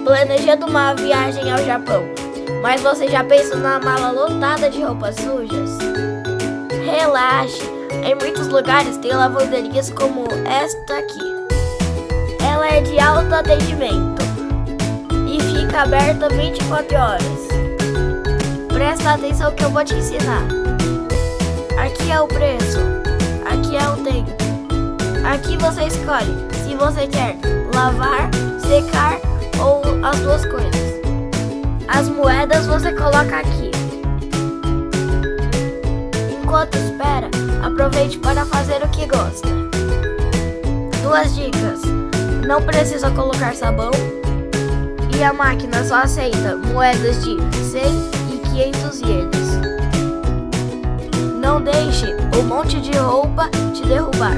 planejando uma viagem ao Japão, mas você já pensou na mala lotada de roupas sujas? Relaxe, em muitos lugares tem lavanderias como esta aqui. Ela é de auto-atendimento e fica aberta 24 horas. Presta atenção que eu vou te ensinar. Aqui é o preço, aqui é o tempo. Aqui você escolhe se você quer lavar, secar ou as duas coisas. As moedas você coloca aqui. Enquanto espera, aproveite para fazer o que gosta. 2 dicas: não precisa colocar sabão e a máquina só aceita moedas de 100 e 500 ienes. Não deixe um monte de roupa te derrubar.